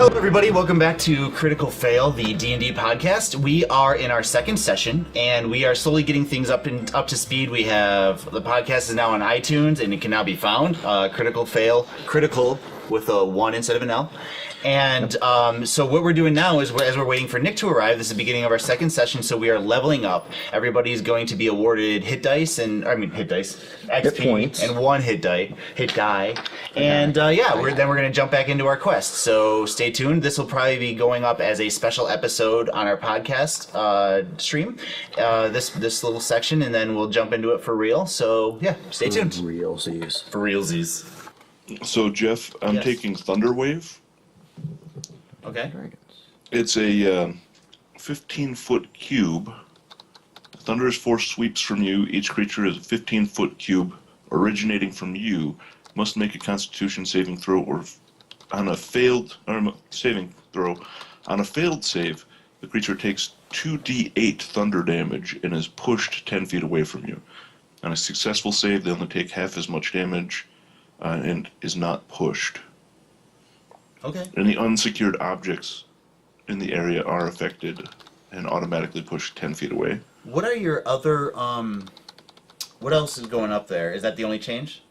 Hello, everybody. Welcome back to Critical Fail, the D&D podcast. We are in our second session, and we are slowly getting things up to speed. We have the podcast is now on iTunes, and it can now be found. Critical Fail, critical with a 1 instead of an L. And so what we're doing now is, as we're waiting for Nick to arrive, this is the beginning of our second session, so we are leveling up. Everybody's going to be awarded hit dice, XP, points, and 1 hit die. And we're going to jump back into our quest. So stay tuned. This will probably be going up as a special episode on our podcast stream, this little section, and then we'll jump into it for real. So yeah, stay tuned. For realsies. So Jeff, I'm taking Thunderwave. Okay. It's a 15-foot cube. Thunderous force sweeps from you. Each creature is a 15-foot cube originating from you. Must make a Constitution saving throw on a failed save, the creature takes 2d8 thunder damage and is pushed 10 feet away from you. On a successful save, they only take half as much damage and is not pushed. Okay. Any unsecured objects in the area are affected and automatically pushed 10 feet away. What are your other, what else is going up there? Is that the only change?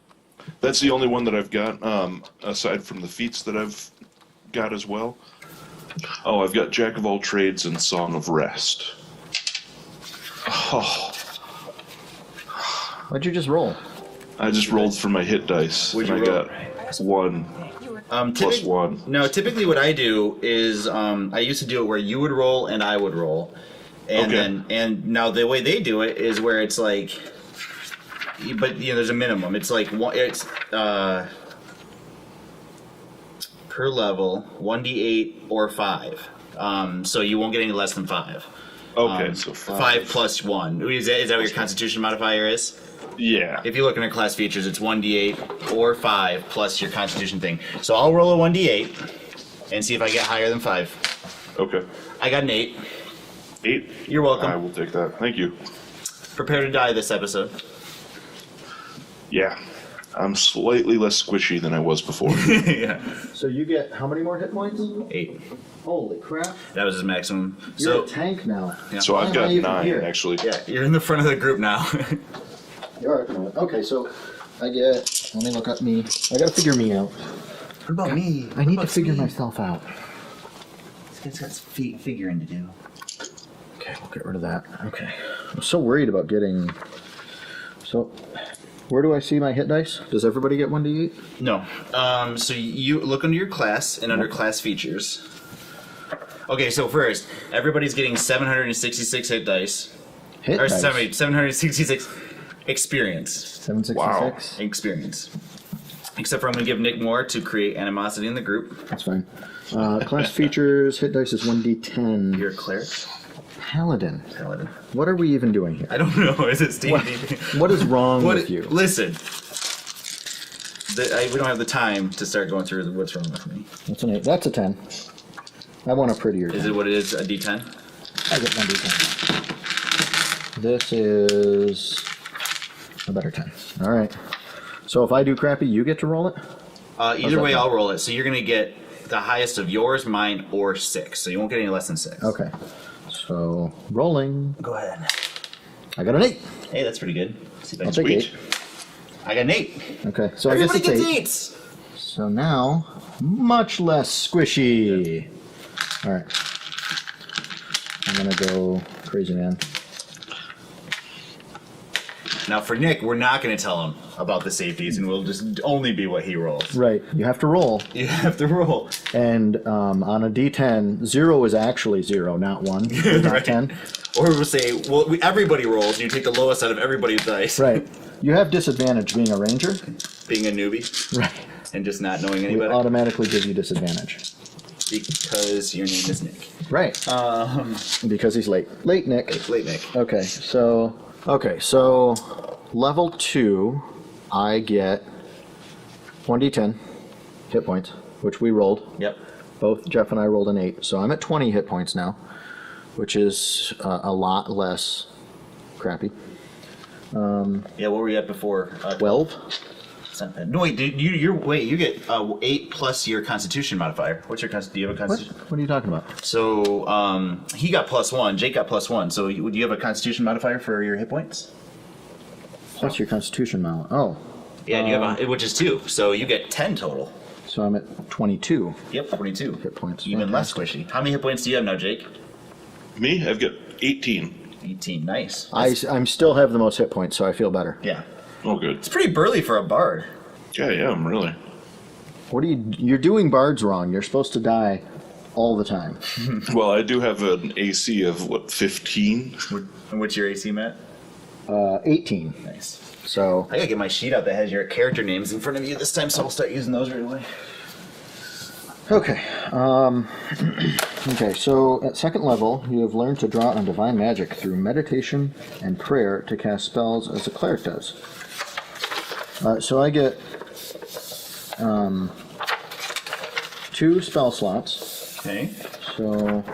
That's the only one that I've got, aside from the feats that I've got as well. Oh, I've got Jack of all trades and Song of Rest. Oh. What'd you just roll? I just rolled for my hit dice, and I got 1. Plus 1. No, typically what I do is I used to do it where you would roll and I would roll, and and now the way they do it is where it's like, but there's a minimum. It's like it's per level 1d8 or 5, so you won't get any less than 5. Okay, so 5 plus 1. Is that what your Constitution modifier is? Yeah. If you look in our class features, it's 1d8 or 5 plus your Constitution thing. So I'll roll a 1d8 and see if I get higher than 5. Okay. I got an 8. 8? You're welcome. I will take that. Thank you. Prepare to die this episode. Yeah. I'm slightly less squishy than I was before. Yeah. So you get how many more hit points? 8. Holy crap. That was his maximum. You're a tank now. Yeah. So I've got 9, here? actually. Yeah, you're in the front of the group now. You are. Okay, so I get, let me look at me. I gotta figure me out. What about me? I need to figure myself out. This guy's got figuring to do. Okay, we'll get rid of that. Okay. I'm so worried about getting, so where do I see my hit dice? Does everybody get 1d8? No. So you look under your class and under class features. Okay, so first, everybody's getting 766 hit dice. Hit Or dice? 766 experience. 766? Wow. Experience. Except for I'm going to give Nick more to create animosity in the group. That's fine. Class features, hit dice is 1d10. You're a cleric. Paladin. Paladin. What are we even doing here? I don't know. Is it Steve? What is wrong with you? Listen. We don't have the time to start going through what's wrong with me. That's an 8. That's a 10. I want a prettier 10. Is it what it is, a D10? I get 1d10. This is a better 10. All right. So if I do crappy, you get to roll it? Either way, I'll roll it. So you're going to get the highest of yours, mine, or 6. So you won't get any less than 6. Okay. So rolling. Go ahead. I got an 8. Hey, that's pretty good. See if I I'll can take Sweet. 8. I got an 8. Okay. So Everybody I guess it's gets 8. 8s. So now, much less squishy. All right. I'm going to go crazy man. Now for Nick, we're not going to tell him about the safeties, and we'll just only be what he rolls. Right. You have to roll. You have to roll. And on a d10, 0 is actually 0, not 1. Not Right. 10. Or we'll say, well, everybody rolls, and you take the lowest out of everybody's dice. Right. You have disadvantage being a ranger. Being a newbie. Right. And just not knowing We anybody. automatically give you disadvantage. Because your name is Nick. Right. Because he's late. Late, Nick. Late Nick. Okay, so level 2, I get 1d10 hit points, which we rolled. Yep. Both Jeff and I rolled an 8, so I'm at 20 hit points now, which is a lot less crappy. Yeah, what were you at before? 12. It's not bad. No, wait, dude, you get 8 plus your Constitution modifier. What's your do you have a What? Constitution? What are you talking about? So he got +1. Jake got +1. So do you have a Constitution modifier for your hit points? What's your Constitution mount? Oh, Yeah, and you have which is 2. So you get 10 total. so I'm at 22 Yep, 22 hit points. Even less squishy. How many hit points do you have now, Jake? Me, I've got 18. 18. Nice. I'm still have the most hit points, so I feel better. Yeah. Oh, good. It's pretty burly for a bard. Yeah, I am, really. What are you're doing bards wrong. You're supposed to die all the time. Well, I do have an AC of, 15? And what's your AC, Matt? 18. Nice. So I gotta get my sheet out that has your character names in front of you this time, so I'll start using those right away. okay. Okay, so at second level, you have learned to draw on divine magic through meditation and prayer to cast spells as a cleric does. So I get 2 spell slots. Okay. So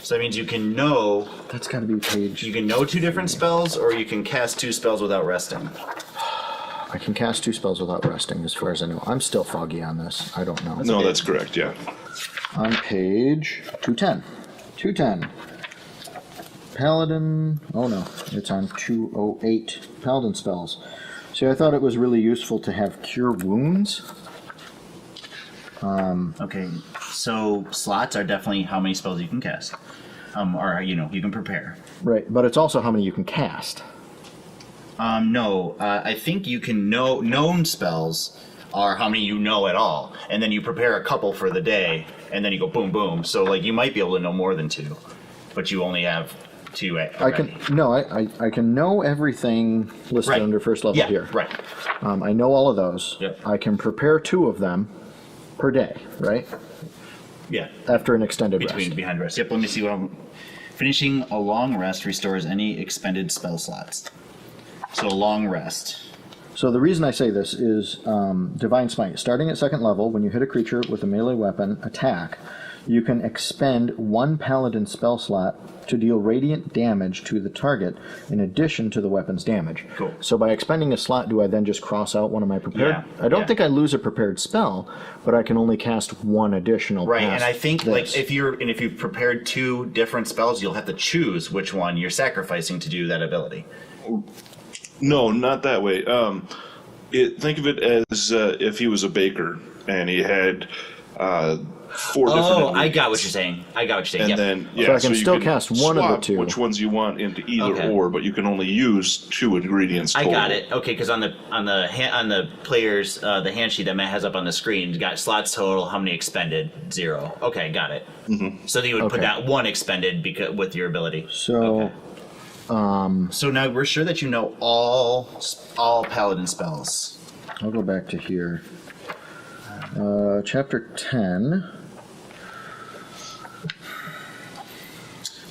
So that means you can know that's got to be page. 2 different spells, or you can cast 2 spells without resting. I can cast 2 spells without resting, as far as I know. I'm still foggy on this. I don't know. No, that's correct, yeah. On page 210. 210. Paladin. Oh no, it's on 208. Paladin spells. See, I thought it was really useful to have Cure Wounds. Okay, so slots are definitely how many spells you can cast. Or, you can prepare. Right, but it's also how many you can cast. No, I think you can know known spells are how many you know at all, and then you prepare a couple for the day, and then you go boom, boom. So, like, you might be able to know more than 2, but you only have 2 already. I can know everything listed Right. under first level Yeah, here. right. I know all of those. Yep. I can prepare 2 of them per day, right? Yeah. After an extended rest. Behind rest. Yep, let me see what I'm... Finishing a long rest restores any expended spell slots. So a long rest. So the reason I say this is Divine Smite. Starting at second level, when you hit a creature with a melee weapon attack, you can expend 1 paladin spell slot to deal radiant damage to the target in addition to the weapon's damage. Cool. So by expending a slot, do I then just cross out one of my prepared? Yeah, I don't yeah. think I lose a prepared spell, but I can only cast 1 additional. Right, past and I think this. like if you've prepared 2 different spells, you'll have to choose which one you're sacrificing to do that ability. No, not that way. Think of it as if he was a baker and he had 4 different Oh, I ingredients. got what you're saying. And yep. then, So I yeah, can you still cast one of the swap 2. which ones you want into either Okay. or, but you can only use 2 ingredients I total. got it. Okay, because on the players the hand sheet that Matt has up on the screen, you got slots total, how many expended? 0. Okay, got it. Mm-hmm. So you would put Okay. that 1 expended with your ability. So So now we're sure that you know all paladin spells. I'll go back to here. Chapter 10.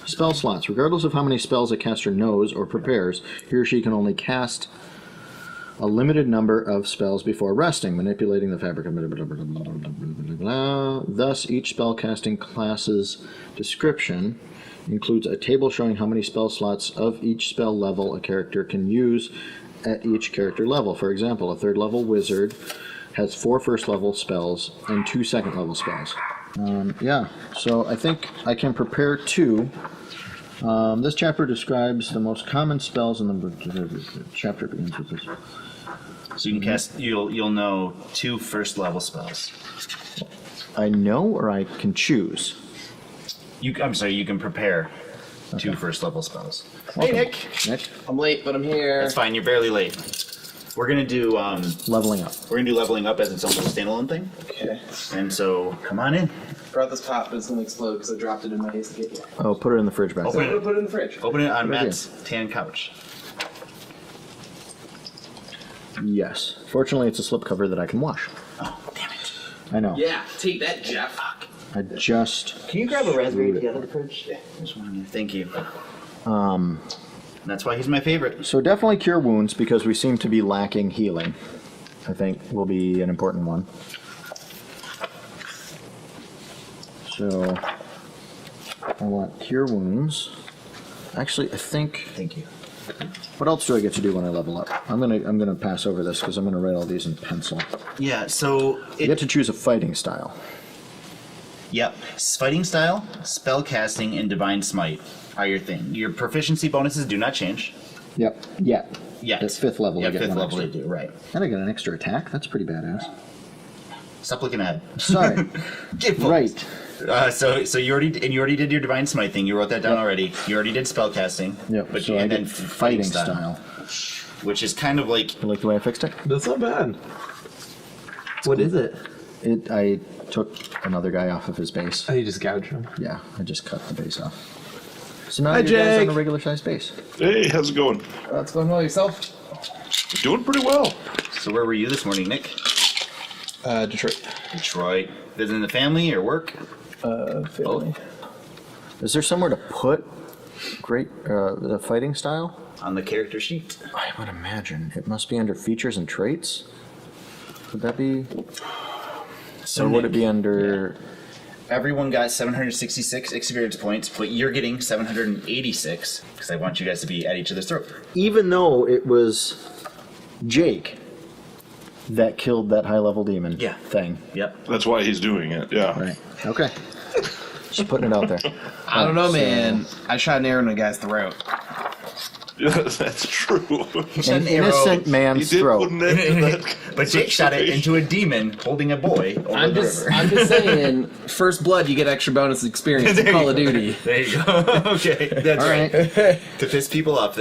Spell slots. Regardless of how many spells a caster knows or prepares, he or she can only cast a limited number of spells before resting, manipulating the fabric of blah, blah, blah, blah, blah, blah, blah. Thus, each spellcasting class's description includes a table showing how many spell slots of each spell level a character can use at each character level. For example, a 3rd level wizard has 4 first level spells and 2 second level spells. Yeah, so I think I can prepare 2. This chapter describes the most common spells, and the chapter begins with this. So you can cast. You'll know 2 first level spells. I know, or I can choose. I'm sorry. You can prepare 2 first level spells. Welcome. Hey, Nick, I'm late, but I'm here. That's fine. You're barely late. We're gonna do leveling up. leveling up as its own little standalone thing. Okay. And so come on in. Brought this pot, but it's gonna explode because I dropped it in my haste to get here. Oh, put it in the fridge back Open I'm there. gonna put it in the fridge. Open it on Good idea. Matt's tan couch. Yes. Fortunately, it's a slipcover that I can wash. Oh, damn it. I know. Yeah, take that, Jeff. I just... Can you grab a raspberry Rude. out of the fridge? Yeah. There's one here. Thank you. That's why he's my favorite. So definitely cure wounds, because we seem to be lacking healing. I think will be an important one. So I want cure wounds. Actually, I think Thank you. What else do I get to do when I level up? I'm gonna pass over this because I'm gonna write all these in pencil. Yeah, so You get to choose a fighting style. Yep. Fighting style, spell casting, and divine smite are your thing. Your proficiency bonuses do not change. Yep. Yeah. Yet. At 5th level, Yeah, I get 5th one level extra. you do, right. And I get an extra attack. That's pretty badass. Stop looking ahead. Sorry. Get focused. Right. So you already did your divine smite thing. You wrote that down already. You already did spell casting. Yep. But So I get fighting style. which is kind of like You like the way I fixed it? That's not bad. What is it? I took another guy off of his base. Oh, you just gouged him. Yeah, I just cut the base off. So now Hi, your guy's on Jake. a regular sized base. Hey, how's it going? That's going well yourself. Doing pretty well. So where were you this morning, Nick? Detroit. Detroit. Visiting the family or work? Family. Is there somewhere to put the fighting style? On the character sheet. I would imagine. It must be under features and traits. Would that be? So Or would it Nick, be under? everyone got 766 experience points, but you're getting 786 because I want you guys to be at each other's throat. Even though it was Jake that killed that high level demon Yeah. thing. Yep. That's why he's doing it, yeah. Right. Okay. Just putting it out there. I don't know, So- man. I shot an arrow in a guy's throat. Yeah, that's true. An innocent He man's did throat. put an end to that. But Jake shot it into a demon holding a boy over I'm the just river. saying, first blood, you get extra bonus experience in Call of Duty. There you go. Okay, that's All right. right. To piss people off,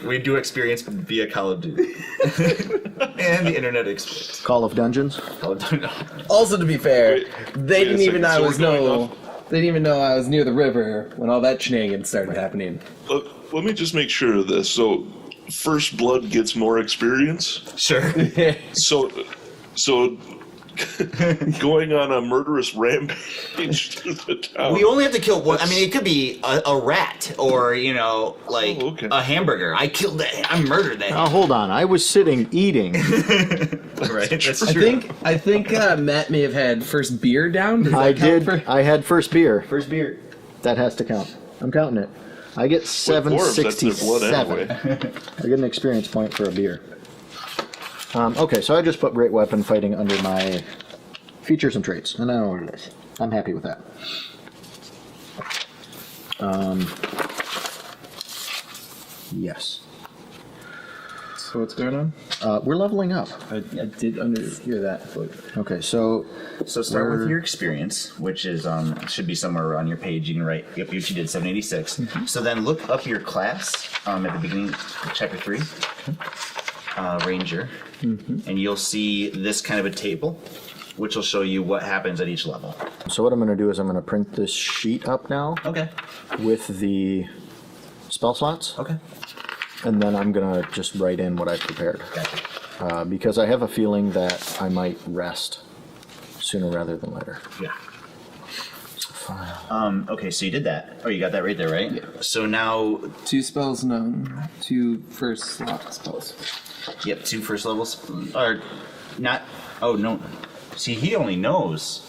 we do experience via Call of Duty and the internet experience. Call of Dungeons. Call of Duty. Also, to be fair, Wait, they wait a didn't even know I second, was so we're going They didn't even know I was near the river when all that shenanigans started happening. Let me just make sure of this. So, first blood gets more experience. Sure. So going on a murderous rampage through the town. We only have to kill one. I mean, it could be a rat or, like Oh, okay. a hamburger. I killed that. I murdered that. Oh, hold on. I was sitting eating. Right? That's I true. think Matt may have had first beer down. Does that I count did. for- I had first beer. First beer. That has to count. I'm counting it. I get dwarves, that's their blood 767. anyway. I get an experience point for a beer. Okay, so I just put great weapon fighting under my features and traits, and I know what it is. I'm happy with that. Yes. So what's going on? We're leveling up. I did hear that. But Okay, so So start We're- with your experience, which is should be somewhere on your page. You can write. Yep, you did 786. So then look up your class at the beginning of chapter 3, Ranger, and you'll see this kind of a table, which will show you what happens at each level. what I'm going to do is I'm going to print this sheet up now Okay. with the spell slots, Okay. and then I'm going to just write in what I've prepared. Gotcha. Because I have a feeling that I might rest sooner rather than later. Yeah. Okay, so you did that. Oh, you got that right there, right? Yeah. So now, 2 spells known, 2 first slot spells. yep, 2 first levels, or not? Oh no. See, he only knows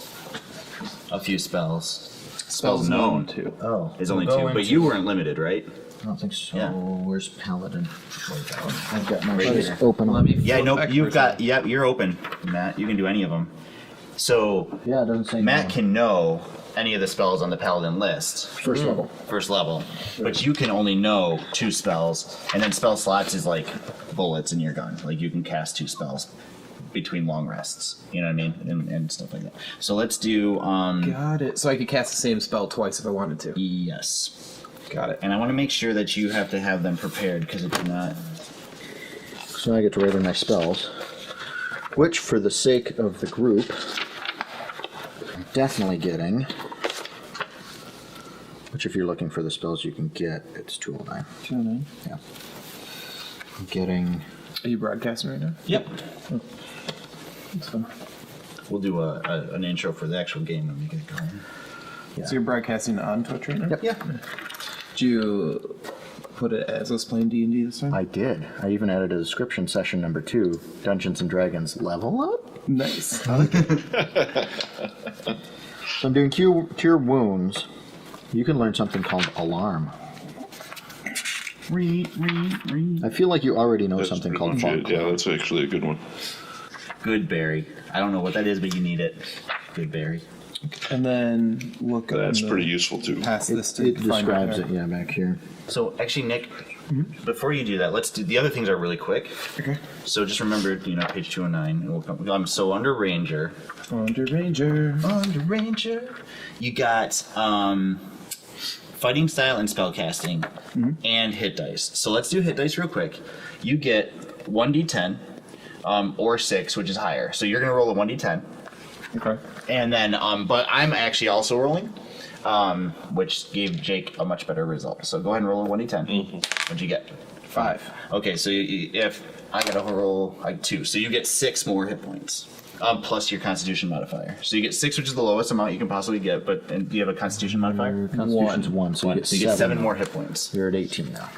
a few spells. Spells known too. Oh, is only We'll 2, go but you weren't limited, right? I don't think so. Yeah. Where's Paladin? I've got my Right sheet here. open Let on me- me. Yeah, no, Back you've first. got. Yep, you're open, Matt. You can do any of them. So Yeah, it doesn't say Matt no. can know any of the spells on the Paladin list, First level. first level, but you can only know 2 spells, and then spell slots is like bullets in your gun. Like you can cast 2 spells between long rests. You know what I mean, and stuff like that. So let's do. Got it. So I could cast the same spell twice if I wanted to. Yes. Got it. And I want to make sure that you have to have them prepared because it's not. So I get to write in my spells, which, for the sake of the group, I'm definitely getting. Which, if you're looking for the spells you can get, it's 209. 209. Yeah. I'm getting. Are you broadcasting right now? Yep. That's fine. We'll do an intro for the actual game when we get going. Yeah. So you're broadcasting on Twitch right now? Yep. Yeah. Did you put it as us playing D&D this time? I did. I even added a description session number 2, Dungeons and Dragons level up. Nice. I like it. So I'm doing cure wounds. You can learn something called alarm. I feel like you already know That's something pretty called much funk. it. Yeah, that's actually a good one. Good berry. I don't know what that is, but you need it. Good berry. And then look up. That's in the- pretty useful too. Past this to It find describes out. it, yeah, back here. So actually, Nick, before you do that, let's do the other things are really quick. Okay. So just remember, page 209. And we'll come, so under Ranger. Under Ranger. Under Ranger. You got fighting style and spellcasting and hit dice. So let's do hit dice real quick. You get 1d10 or 6, which is higher. So you're going to roll a 1d10. Okay. And then, but I'm actually also rolling, which gave Jake a much better result. So go ahead and roll a 1d10. What'd you get? 5. Okay, so if I gotta roll like 2, so you get 6 more hit points, plus your Constitution modifier. So you get 6, which is the lowest amount you can possibly get. But and do you have a Constitution modifier? Constitution's 1, so you get So you get 7 more hit points. You're at 18 now.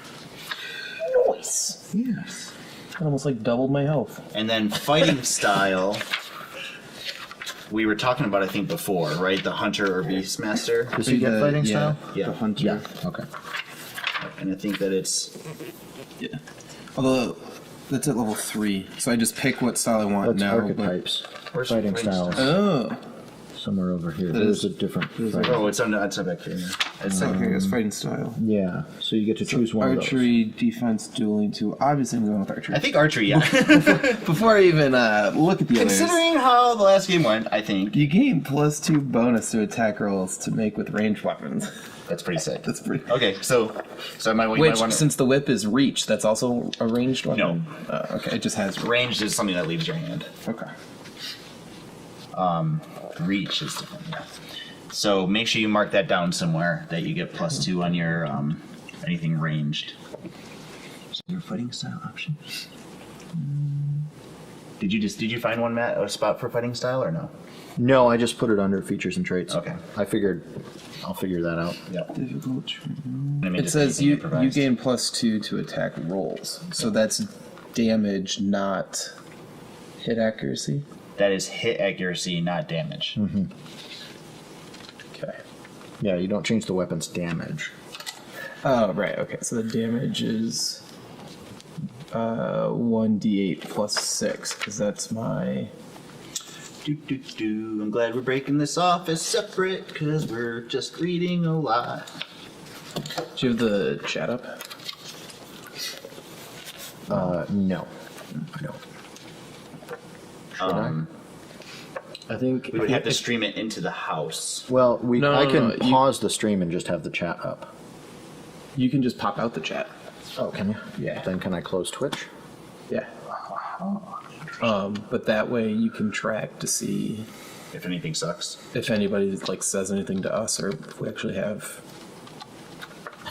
Nice. Yes. I almost like doubled my health. And then fighting style. We were talking about, I think, before, right? The Hunter or Bassmaster. Does he get fighting yeah, style? Yeah. The hunter. Yeah. Okay. And I think that it's Yeah. Although that's at level 3, so I just pick what style I want That's now. archetypes. Where's Fighting fighting styles. Oh. Somewhere over here. That There's is- a different. there's a- fighting- oh, it's on back here. It's Okay, it's fighting style. Yeah. So you get to choose one of those. Archery, defense, dueling, 2. Obviously, I'm going with archery. I think archery, yeah. Before I even look at the others, Considering how the last game went, I think you gain +2 bonus to attack rolls to make with ranged weapons. that's pretty sick. That's pretty. Okay, so you might Which, want to. since the whip is reach, that's also a ranged weapon. No. Okay, it just has Ranged is something that leaves your hand. Okay. Reach is different. Yeah. So make sure you mark that down somewhere that you get +2 on your anything ranged. Is there a fighting style option? Did you find one, Matt, a spot for fighting style or no? No, I just put it under features and traits. Okay. I figured I'll figure that out. Yeah. Difficult. It It says you gain +2 to attack rolls, so that's damage, not hit accuracy. That is hit accuracy, not damage. Okay. Yeah, you don't change the weapon's damage. Oh right. Okay. So the damage is 1d8 +6 because that's my. I'm glad we're breaking this off as separate because we're just reading a lot. Do you have the chat up? No, I don't. I think We would have to stream it into the house. Well, No, I no, can no, you- pause the stream and just have the chat up. You can just pop out the chat. Oh, can you? Yeah. Then can I close Twitch? Yeah. But that way you can track to see If anything sucks. if anybody like says anything to us or if we actually have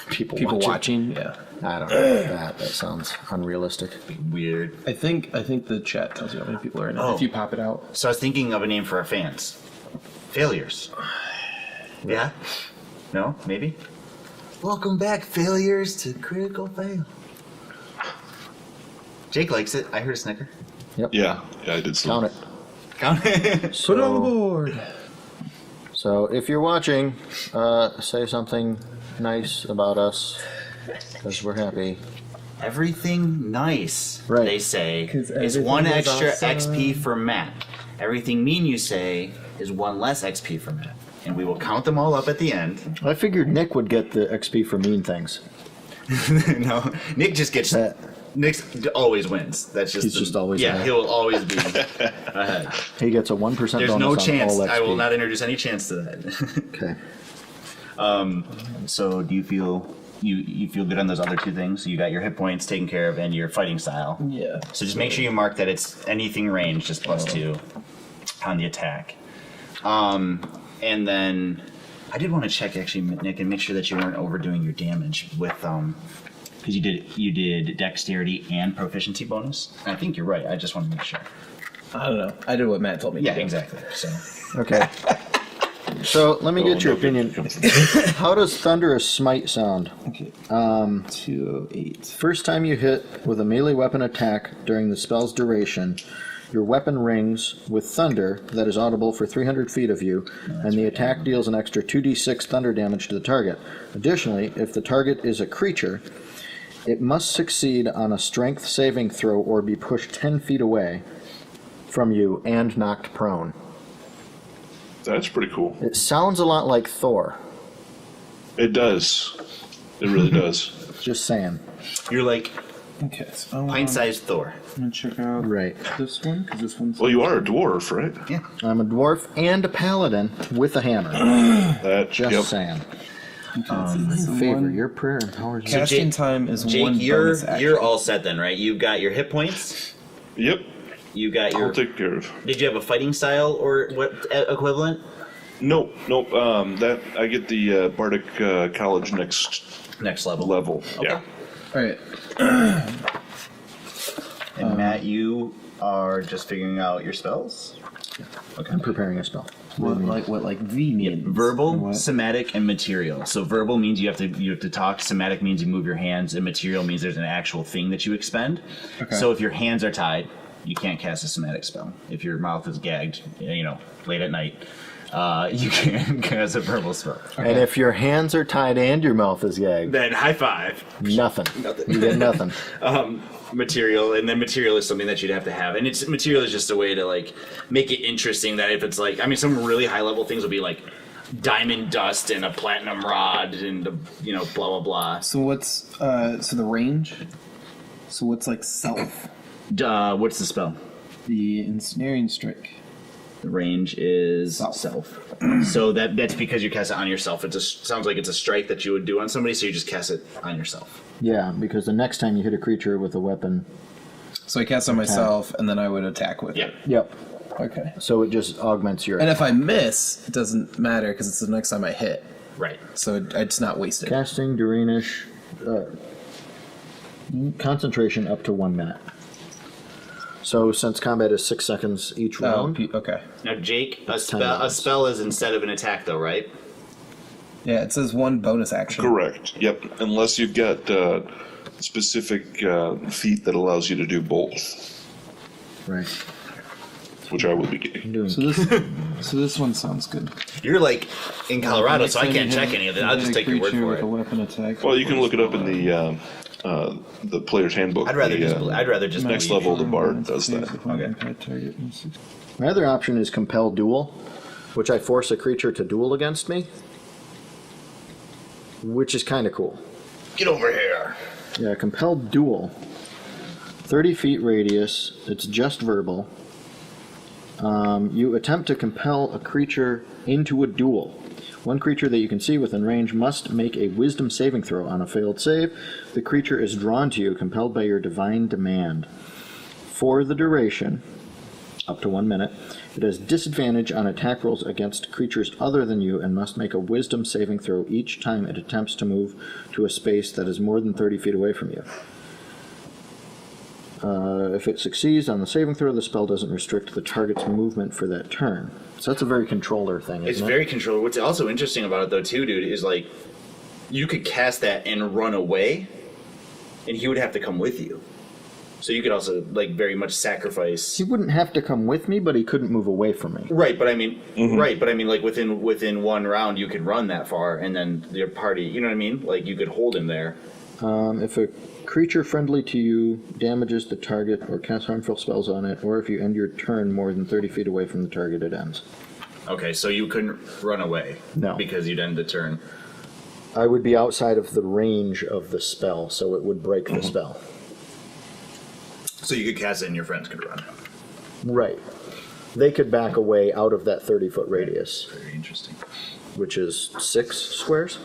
People watching. Yeah. I don't know about that. That sounds unrealistic. Weird. I think the chat tells you how many people are in it. Oh. If you pop it out. So I was thinking of a name for our fans. Failures. Yeah? No? Maybe? Welcome back, failures, to Critical Fail. Jake likes it. I heard a snicker. Yeah, I did see. Count it. Count it. Put it on the board. So if you're watching, say something nice about us, because we're happy. Everything nice, Right. they say, 'Cause is everything 1 is extra awesome. XP for Matt. Everything mean you say is 1 less XP for Matt. And we will count them all up at the end. I figured Nick would get the XP for mean things. No, Nick just gets... That Nick always wins. That's just... He's just always Yeah, ahead. he'll always be ahead. he gets a 1% bonus There's no on chance. all XP. I will not introduce any chance to that. Okay. So do you feel... You feel good on those other 2 things? You got your hit points taken care of and your fighting style. Yeah. So just make sure you mark that it's anything range, just +2 on the attack. And then I did want to check actually, Nick, and make sure that you weren't overdoing your damage with because you did dexterity and proficiency bonus. And I think you're right. I just want to make sure. I don't know. I did what Matt told me Yeah, to do. exactly. So Okay. So let me get your no good opinion. comes from- How does Thunderous Smite sound? Okay. 208. First time you hit with a melee weapon attack during the spell's duration, your weapon rings with thunder that is audible for 300 feet of you, and the attack deals an extra 2d6 thunder damage to the target. Additionally, if the target is a creature, It must succeed on a strength saving throw or be pushed 10 feet away from you and knocked prone. That's pretty cool. It sounds a lot like Thor. It does. It really does. Just saying. You're like Okay, so pint-sized Thor. I'm gonna check out Right. this one because this one's. Well, you are a dwarf, right? Yeah. I'm a dwarf and a paladin with a hammer. That. Just Yep. saying. so Favor, one- your prayer empowers you. Casting Jake- time is Jake, one you're bonus action. you're all set then, right? You've got your hit points. Yep. You got your. I'll take care of. Did you have a fighting style or what equivalent? Nope. That I get the Bardic College next Next level. level. Okay. Yeah. All right. And Matt, you are just figuring out your spells. Okay. I'm preparing a spell. What like V means? Verbal, What? somatic, and material. So verbal means you have to talk. Somatic means you move your hands, and material means there's an actual thing that you expend. Okay. So if your hands are tied, you can't cast a somatic spell. If your mouth is gagged, late at night, you can cast a verbal spell. And if your hands are tied and your mouth is gagged, Then high five. nothing. You get nothing. Material, and then material is something that you'd have to have, and material is just a way to like make it interesting. That if it's like, I mean, some really high level things will be like diamond dust and a platinum rod and blah blah blah. So what's so the range? So what's like self? What's the spell? The ensnaring strike. The range is Self. self. So that's because you cast it on yourself. Sounds like it's a strike that you would do on somebody, so you just cast it on yourself. Yeah, because the next time you hit a creature with a weapon, So I cast on myself, and then I would attack with Yeah. it. yep. Okay. So it just augments your And if I miss, it doesn't matter because it's the next time I hit. Right. So it's not wasted. casting Duranish concentration up to 1 minute. So since combat is 6 seconds each Oh, round, okay. Now, Jake, a 10 spell is instead of an attack, though, right? Yeah, it says one bonus action. Correct. Yep. Unless you've got specific feat that allows you to do both, right? which I will be getting. Doing So this one sounds good. You're like in Colorado, Next so I time can't you check hit- any of it. you I'll hit just a take your word creature for with a it. weapon attack. Well, you can look it up in the player's handbook. I'd rather The, just. I'd rather just. next believe you. level, the bard does that. Okay. My other option is compel duel, which I force a creature to duel against me, which is kind of cool. Get over here. Yeah, compel duel. 30 feet radius. It's just verbal. You attempt to compel a creature into a duel. One creature that you can see within range must make a wisdom saving throw. On a failed save, the creature is drawn to you, compelled by your divine demand. For the duration, up to 1 minute, it has disadvantage on attack rolls against creatures other than you and must make a wisdom saving throw each time it attempts to move to a space that is more than 30 feet away from you. If it succeeds on the saving throw, the spell doesn't restrict the target's movement for that turn. So that's a very controller thing, isn't It's it? very controlled. What's also interesting about it, though, too, dude, is like you could cast that and run away, and he would have to come with you. So you could also like very much sacrifice. He wouldn't have to come with me, but he couldn't move away from me. Right, but I mean, like within one round, you could run that far, and then your party. You know what I mean? Like you could hold him there. If a creature friendly to you damages the target or casts harmful spells on it, or if you end your turn more than 30 feet away from the target, it ends. Okay, so you couldn't run away. No. Because you'd end the turn. I would be outside of the range of the spell, so it would break the spell. So you could cast it, and your friends could run. Right. They could back away out of that 30-foot radius, Very interesting. which is 6 squares.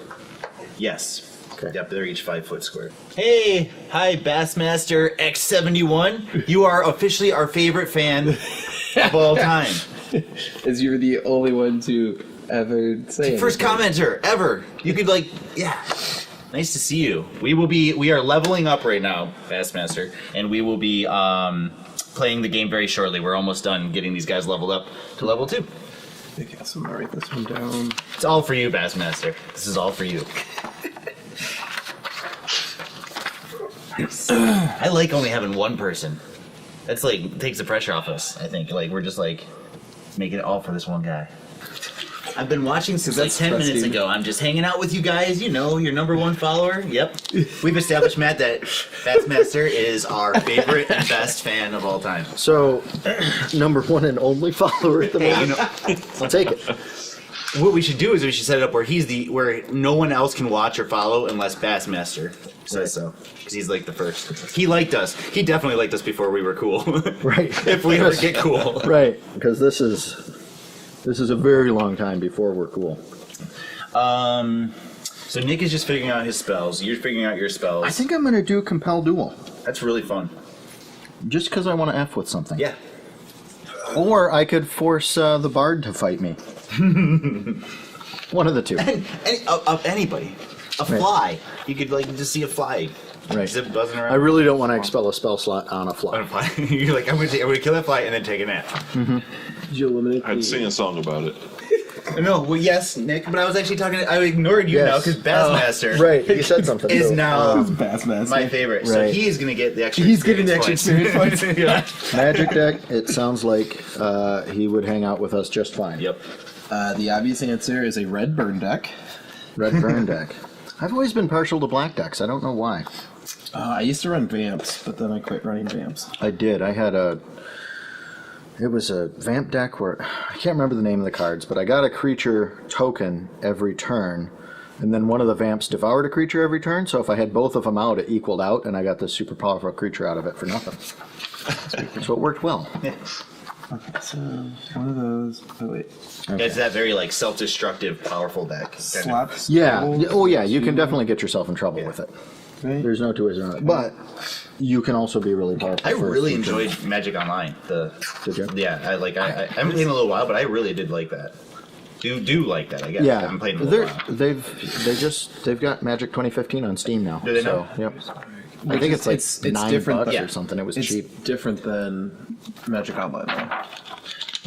Yes. Okay. Yep, they're each 5 foot square. Hey, hi, Bassmaster X71. You are officially our favorite fan of all time. As you're the only one to ever say First anything. commenter ever. You could yeah. Nice to see you. We are leveling up right now, Bassmaster, and we will be playing the game very shortly. We're almost done getting these guys leveled up to level 2. Okay, so I'm gonna write this one down. It's all for you, Bassmaster. This is all for you. I like only having one person. That's like takes the pressure off us. I think like we're just like making it all for this one guy. I've been watching since like That's 10 minutes trusting. ago. I'm just hanging out with you guys. You know, your number one follower. Yep. We've established, Matt, that Bassmaster is our favorite and best fan of all time. So, number one and only follower at the Hey, moment. I'll take it. What we should do is we should set it up where no one else can watch or follow unless Bassmaster says so. Because he's like the first. He liked us. He definitely liked us before we were cool. Right. If we ever get cool. Right, because this is a very long time before we're cool. So Nick is just figuring out his spells. You're figuring out your spells. I think I'm going to do Compel Duel, that's really fun. just because I want to F with something. Yeah. Or I could force the Bard to fight me. One of the two. Anybody. A fly. You could like just see a fly. Right. Zip buzzing around. I really don't want to expel a spell slot on a fly. On a fly. You're like, I'm gonna kill that fly and then take a nap. Did you eliminate I'd the... sing a song about it. No, well, yes, Nick, but I was actually talking. I ignored you now because Bassmaster Right, you said something. is so, now Bassmaster? my favorite. So Right. he's gonna get the extra. He's getting the extra experience experience points. Magic deck, it sounds like he would hang out with us just fine. Yep. The obvious answer is a red burn deck. Red Burn deck. I've always been partial to black decks. I don't know why. I used to run Vamps, but then I quit running Vamps. I did. It was a Vamp deck where, I can't remember the name of the cards, but I got a creature token every turn, and then one of the Vamps devoured a creature every turn, so if I had both of them out, it equaled out, and I got this super powerful creature out of it for nothing. So it worked well. Okay, so one of those. Oh wait. It's that very like self-destructive, powerful deck. Slots. Yeah. Oh, yeah, you can definitely get yourself in trouble with it. Right. There's no two ways around it. But you can also be really powerful. I for really future. enjoyed Magic Online. Did you? Yeah, I haven't played in a little while, but I really did like that. Do like that, I guess. I Yeah, haven't played in a little while. they've got Magic 2015 on Steam now. Do they so, now? Yep. I think it's like it's $9 different, yeah. or something. It was It's cheap. different than Magic Online though.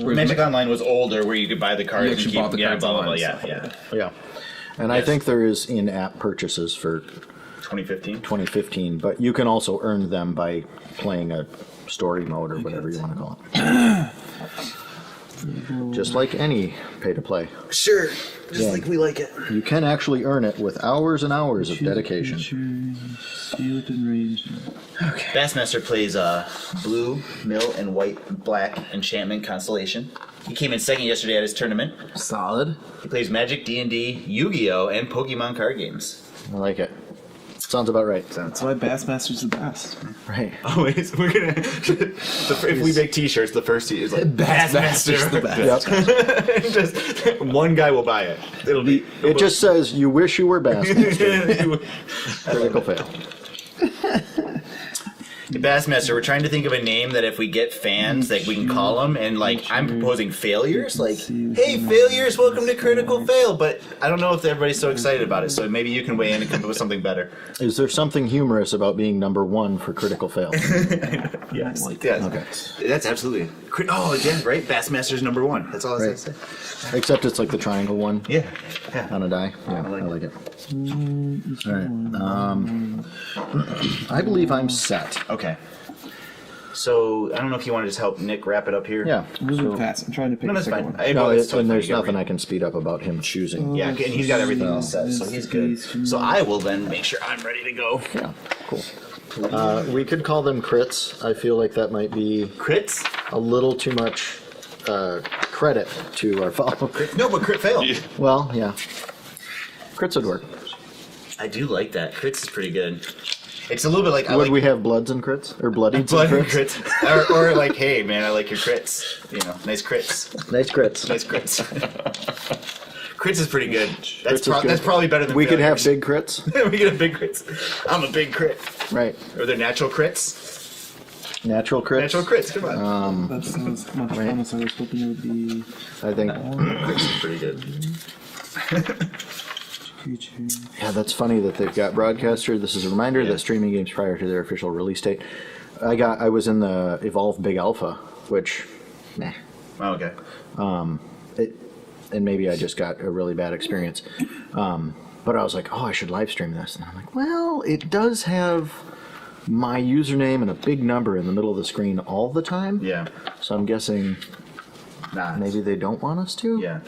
Whereas Magic Online was older, where you could buy the cards You and actually keep bought the yeah, cards blah, blah, blah, online, yeah, so, yeah. Yeah, and I Yes. think there is in-app purchases for 2015. 2015, but you can also earn them by playing a story mode or whatever you want to call it. Just like any pay-to-play, Sure, just Yeah. like we like it. you can actually earn it with hours and hours of dedication. Bassmaster plays blue, mill, and white, black enchantment constellation. He came in second yesterday at his tournament. solid. He plays Magic, D&D, Yu-Gi-Oh, and Pokemon card games. I like it. Sounds about right. That's why Bassmaster's the best. Right. Always, we're gonna. If we make T-shirts, the first T is like Bassmaster's the best. Yep. Just one guy will buy it. It'll be. It just says, "You wish you were Bassmaster." Critical fail. Bassmaster, we're trying to think of a name that if we get fans, like we can call them, and like I'm proposing failures, like, hey failures, welcome to Critical Fail, but I don't know if everybody's so excited about it, so maybe you can weigh in and come up with something better. Is there something humorous about being number one for critical fail? Yes, Like yes. Okay. That's absolutely. Oh, yeah, right. Bassmaster's number one. That's all I Right. say. Except it's like the triangle one Yeah, yeah. on a die. Yeah, I like it. All right. I believe I'm set. Okay. So I don't know if you want to just help Nick wrap it up here. Yeah. Really fast. I'm trying to pick No, a that's second fine. one. I know No, it's totally and there's fine. You nothing get I can speed up about him choosing. Yeah, and he's got everything all set, so he's good. So I will then make sure I'm ready to go. Yeah, cool. We could call them crits. I feel like that might be Crits? a little too much credit to our follow. No, but crit fail. Yeah. Well, yeah. Crits would work. I do like that. Crits is pretty good. It's a little bit like I Would like we have bloods and crits? Or bloodieds blood and and crits? crits, or like, hey man, I like your crits. You know, nice crits, Nice crits. nice crits. Crits is pretty good. Crits That's is good. that's probably better than We could have failures. big crits. we could have big crits. I'm a big crit. Right. Are there natural crits? Natural crits. Natural crits. Come on. That's as much Right. fun as I was hoping it would be. I think. Crits is pretty good. Yeah, that's funny that they've got Broadcaster. This is a reminder that streaming games prior to their official release date. I was in the Evolve Big Alpha, which, meh. Oh, okay. And maybe I just got a really bad experience. But I was like, oh, I should live stream this. And I'm like, well, it does have my username and a big number in the middle of the screen all the time. Yeah. So I'm guessing Nah. maybe they don't want us to. Yeah.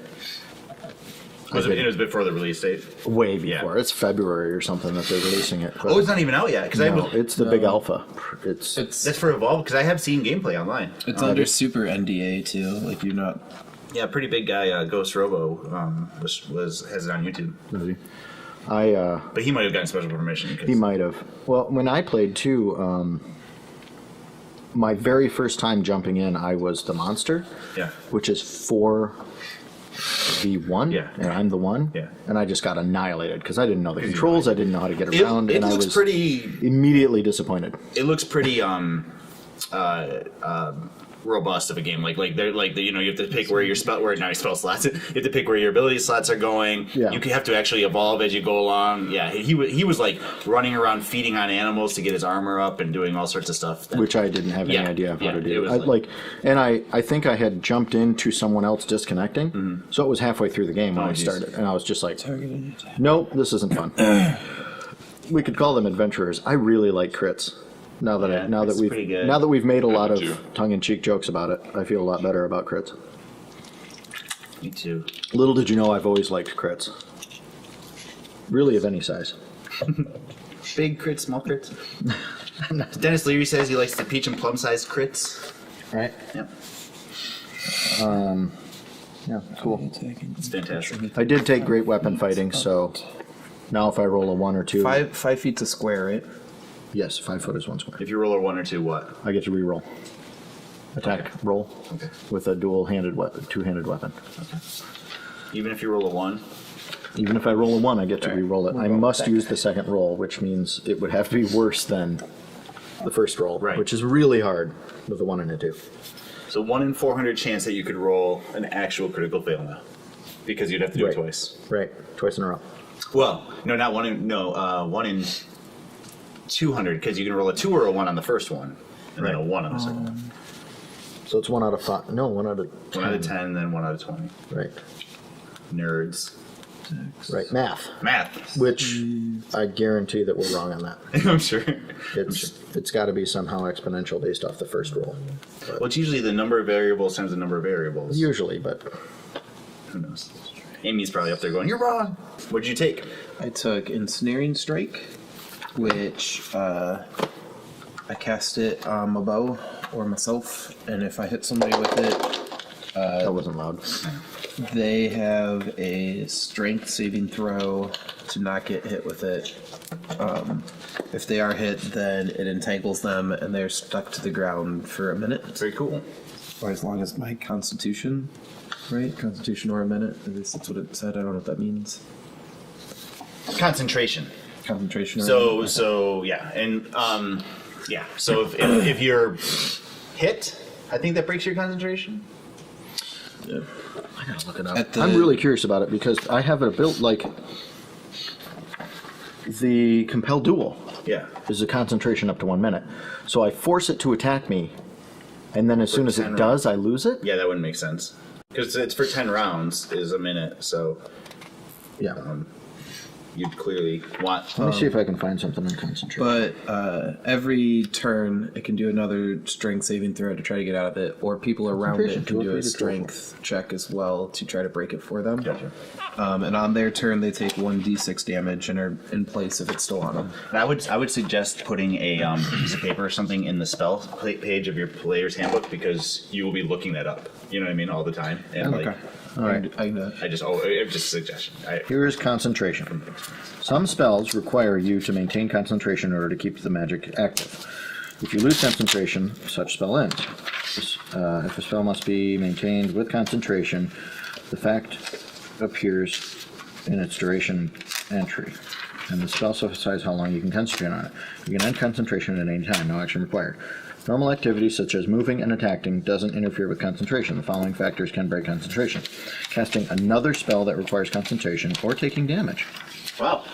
It was before the release date. Way before. It's February or something that they're releasing it. Oh, it's not even out yet. No, it's the big alpha. It's That's for Evolve, because I have seen gameplay online. It's under super NDA too. Like you're not. Yeah, pretty big guy, Ghost Robo, has it on YouTube. But he might have gotten special permission. He might have. Well, when I played too, my very first time jumping in, I was the monster. Yeah. Which is 4v1. Yeah. And I'm the one. Yeah. And I just got annihilated because I didn't know the controls. I didn't know how to get around. It and I looks was pretty. immediately disappointed. It looks pretty robust of a game. Like you have to pick where your spell slots. You have to pick where your ability slots are going. Yeah. You have to actually evolve as you go along. Yeah, he was like running around feeding on animals to get his armor up and doing all sorts of stuff. Which I didn't have any idea of how to do. It was I think I had jumped into someone else disconnecting, so it was halfway through the game when I started, and I was just like, nope, this isn't fun. We could call them adventurers. I really like crits. Now that we've made a lot of tongue-in-cheek jokes about it, I feel a lot better about crits. Me too. Little did you know, I've always liked crits. Really, of any size. Big crits, small crits. Dennis Leary says he likes the peach and plum sized crits. Right? Yep. Yeah, cool. It's fantastic. I did take great weapon fighting, so now if I roll a 1 or 2... 5 feet's a square, right? Yes, 5 foot is 1 square. If you roll a 1 or 2, what? I get to re-roll. Attack, roll, Okay. with a dual-handed weapon, two-handed weapon. Even if you roll a 1? Even if I roll a 1, I get to re-roll it. I must use the second roll, which means it would have to be worse than the first roll, Right. which is really hard with a 1 and a 2. So 1 in 400 chance that you could roll an actual critical fail now. Because you'd have to do it Right. twice. Right, twice in a row. Well, no, not 1 in... No, 1 in 200, because you can roll a 2 or a 1 on the first one. And then a 1 on the second one. So it's 1 out of 5. No, 1 out of 10. 1 out of 10, then 1 out of 20. Right, Nerds. right. Math, Math. which I guarantee that we're wrong on that. I'm sure. It's got to be somehow exponential based off the first roll. Well, it's usually the number of variables times the number of variables. Usually, but Who knows? Amy's probably up there going, "You're wrong." What did you take? I took Ensnaring Strike, which I cast it on my bow or myself, and if I hit somebody with it, that wasn't loud. they have a strength saving throw to not get hit with it. If they are hit, then it entangles them and they're stuck to the ground for a minute. Very cool. Or as long as my constitution, right? Constitution or a minute. At least that's what it said. I don't know what that means. Concentration. Concentration or a minute. So yeah, and yeah. So if you're hit, I think that breaks your concentration. Yeah. I gotta look it up. At the- I'm really curious about it because I have it built like the Compel Duel Yeah. is a concentration up to 1 minute. So I force it to attack me, and then as soon as 10 it does, I lose it? Yeah, that wouldn't make sense because it's for 10 rounds is a minute. So Yeah. you'd clearly want. Let me see if I can find something on concentration. But every turn, it can do another strength saving throw to try to get out of it, or people around it can do a strength check as well to try to break it for them. Gotcha. And on their turn, they take 1d6 damage and are in place if it's still on them. And I would suggest putting a piece of paper or something in the spell page of your player's handbook because you will be looking that up. You know what I mean, all the time. And Okay. All right. It's just a suggestion. Here is concentration. Some spells require you to maintain concentration in order to keep the magic active. If you lose concentration, such spell ends. If a spell must be maintained with concentration, the fact appears in its duration entry, and the spell specifies how long you can concentrate on it. You can end concentration at any time, no action required. Normal activities such as moving and attacking doesn't interfere with concentration. The following factors can break concentration: casting another spell that requires concentration or taking damage. Wow.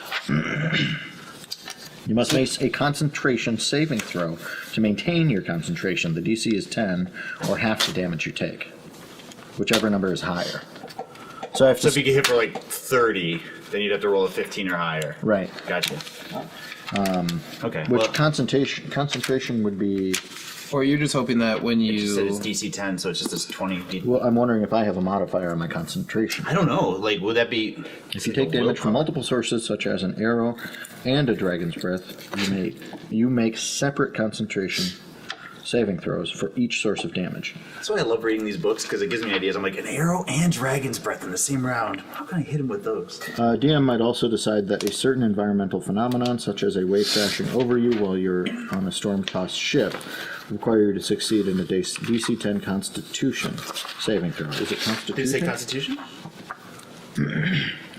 You must make a concentration saving throw to maintain your concentration. The DC is 10 or half the damage you take, whichever number is higher. So I have So to if you get hit for like 30, Then you'd have to roll a 15 or higher. Right. Gotcha. Okay. Which well, concentration would be... Or you're just hoping that when you said you... it's DC 10, so it's just this 20. Well, I'm wondering if I have a modifier on my concentration. I don't know. Like, would that be... If you take damage from multiple sources, such as an arrow and a dragon's breath, you make separate concentration saving throws for each source of damage. That's why I love reading these books, because it gives me ideas. I'm like, an arrow and dragon's breath in the same round. How can I hit him with those? DM might also decide that a certain environmental phenomenon, such as a wave crashing over you while you're on a storm-tossed ship, require you to succeed in a DC 10 Constitution saving throw. Is it Constitution? Did it say Constitution?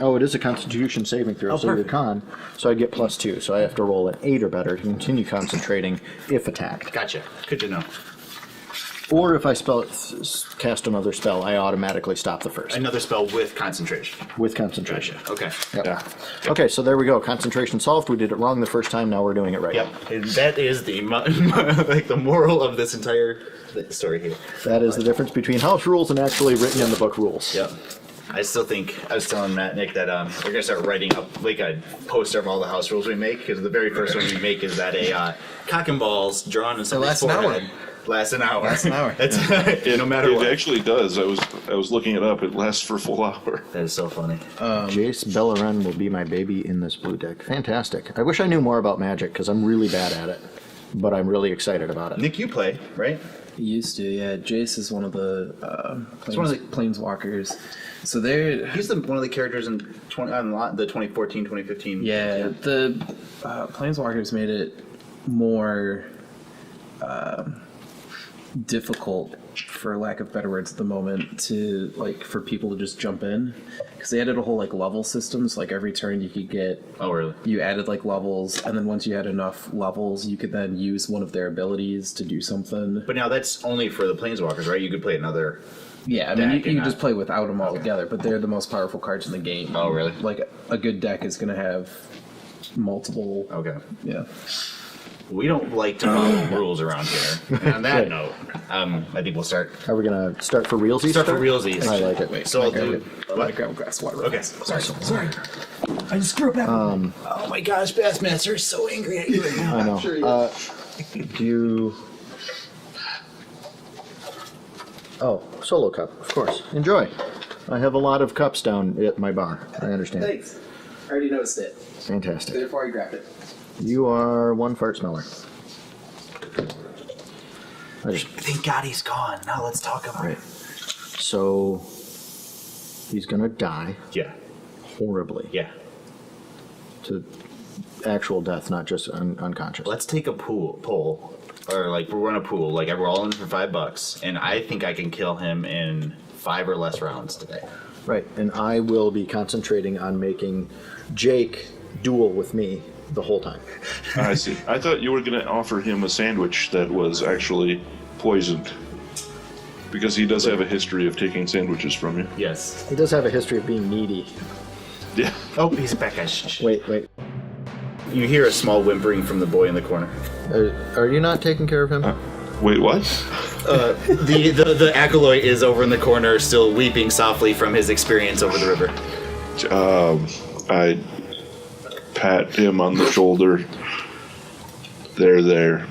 Oh, it is a Constitution saving throw, so perfect. you're con. So I get +2, so I have to roll an 8 or better to continue concentrating if attacked. Gotcha. Good to know. Or if I cast another spell, I automatically stop the first. Another spell with concentration. With concentration. Gotcha. Okay. Yep. Yeah. Okay, so there we go. Concentration solved. We did it wrong the first time. Now we're doing it right. Yep. And that is the like the moral of this entire story here. That is the difference between house rules and actually written in the book rules. Yep. I still think I was telling Nick that we're gonna start writing up like a poster of all the house rules we make, because the very first one we make is that a cock and balls drawn in somebody's lasts an hour. forehead. Lasts an hour. Lasts an hour. That's no matter what. It actually does. I was looking it up. It lasts for a full hour. That is so funny. Jace Beleren will be my baby in this blue deck. Fantastic. I wish I knew more about Magic, because I'm really bad at it. But I'm really excited about it. Nick, you play, right? Used to, yeah. Jace is one of the planeswalkers. So He's one of the characters in the 2014, 2015. yeah, the planeswalkers made it more difficult, for lack of better words, at the moment for people to just jump in, because they added a whole level system. So every turn you could get. Oh, really? You added levels, and then once you had enough levels, you could then use one of their abilities to do something. But now that's only for the planeswalkers, right? You could play another. Yeah, I mean, you Deck and can not- just play without them altogether, but they're the most powerful cards in the game. Oh, really? A good deck is going to have multiple. Okay. Yeah. We don't like to follow rules around here. And on that note, I think we'll start. Are we going to start for realsies? Start for realsies. I like it. Wait, So I'll I do. want to grab a glass of water. Okay. Sorry. I just screwed up. Oh my gosh, Bassmaster is so angry at you right now. I know. Sure he is. Do you... Oh, solo cup, of course. Enjoy. I have a lot of cups down at my bar. I understand. Thanks. I already noticed it. Fantastic. Therefore, I grabbed it. You are one fart smeller. Thank God he's gone. Now let's talk about it. So, he's gonna die Yeah. horribly. Yeah. To actual death, not just unconscious. Let's take a poll. Or we'll run a pool. We're all in for $5, and I think I can kill him in 5 or less rounds today. Right, and I will be concentrating on making Jake duel with me the whole time. I see. I thought you were going to offer him a sandwich that was actually poisoned, because he does have a history of taking sandwiches from you. Yes. He does have a history of being needy. Yeah. Oh, he's back. Shh. Wait. You hear a small whimpering from the boy in the corner. Are you not taking care of him? Wait, what? The acolyte is over in the corner, still weeping softly from his experience over the river. I pat him on the shoulder. There.